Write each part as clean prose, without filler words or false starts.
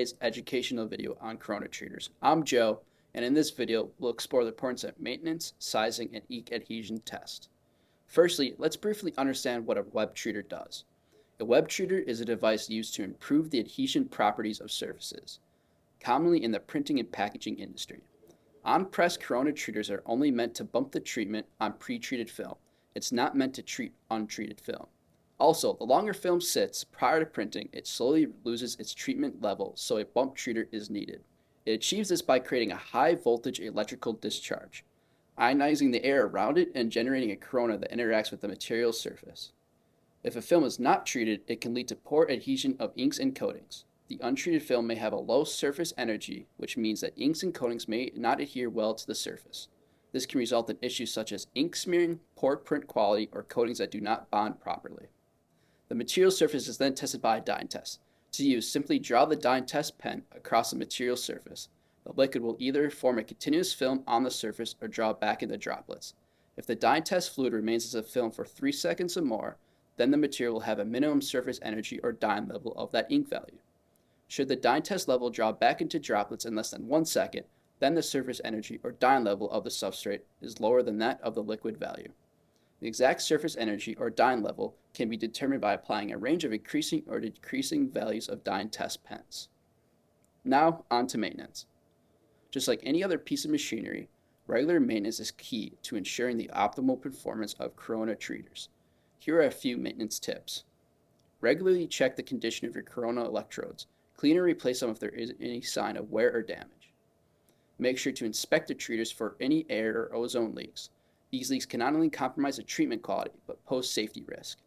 today's educational video on corona treaters. I'm Joe, and in this video, we'll explore the importance of maintenance, sizing, and ink adhesion test. Firstly, let's briefly understand what a web treater does. A web treater is a device used to improve the adhesion properties of surfaces, commonly in the printing and packaging industry. On-press corona treaters are only meant to bump the treatment on pre-treated film. It's not meant to treat untreated film. Also, the longer film sits prior to printing, it slowly loses its treatment level, so a bump treater is needed. It achieves this by creating a high voltage electrical discharge, ionizing the air around it and generating a corona that interacts with the material surface. If a film is not treated, it can lead to poor adhesion of inks and coatings. The untreated film may have a low surface energy, which means that inks and coatings may not adhere well to the surface. This can result in issues such as ink smearing, poor print quality, or coatings that do not bond properly. The material surface is then tested by a dyeing test. To use, simply draw the dyeing test pen across the material surface. The liquid will either form a continuous film on the surface or draw back into droplets. If the dyeing test fluid remains as a film for 3 seconds or more, then the material will have a minimum surface energy or dyeing level of that ink value. Should the dyeing test level draw back into droplets in less than 1 second, then the surface energy or dyeing level of the substrate is lower than that of the liquid value. The exact surface energy or dyeing level can be determined by applying a range of increasing or decreasing values of dyeing test pens. Now, on to maintenance. Just like any other piece of machinery, regular maintenance is key to ensuring the optimal performance of corona treaters. Here are a few maintenance tips. Regularly check the condition of your corona electrodes. Clean or replace them if there is any sign of wear or damage. Make sure to inspect the treaters for any air or ozone leaks. These leaks can not only compromise the treatment quality, but pose safety risk.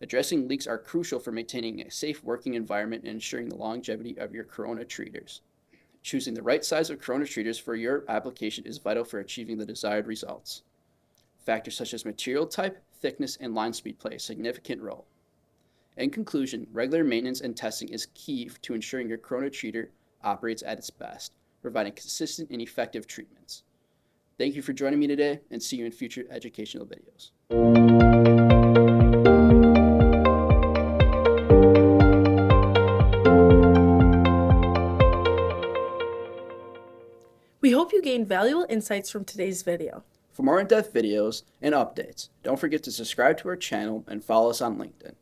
Addressing leaks are crucial for maintaining a safe working environment and ensuring the longevity of your corona treaters. Choosing the right size of corona treaters for your application is vital for achieving the desired results. Factors such as material type, thickness, and line speed play a significant role. In conclusion, regular maintenance and testing is key to ensuring your corona treater operates at its best, providing consistent and effective treatments. Thank you for joining me today, and see you in future educational videos. We hope you gained valuable insights from today's video. For more in-depth videos and updates, don't forget to subscribe to our channel and follow us on LinkedIn.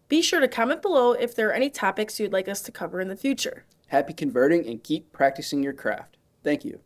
Be sure to comment below if there are any topics you'd like us to cover in the future. Happy converting and keep practicing your craft. Thank you.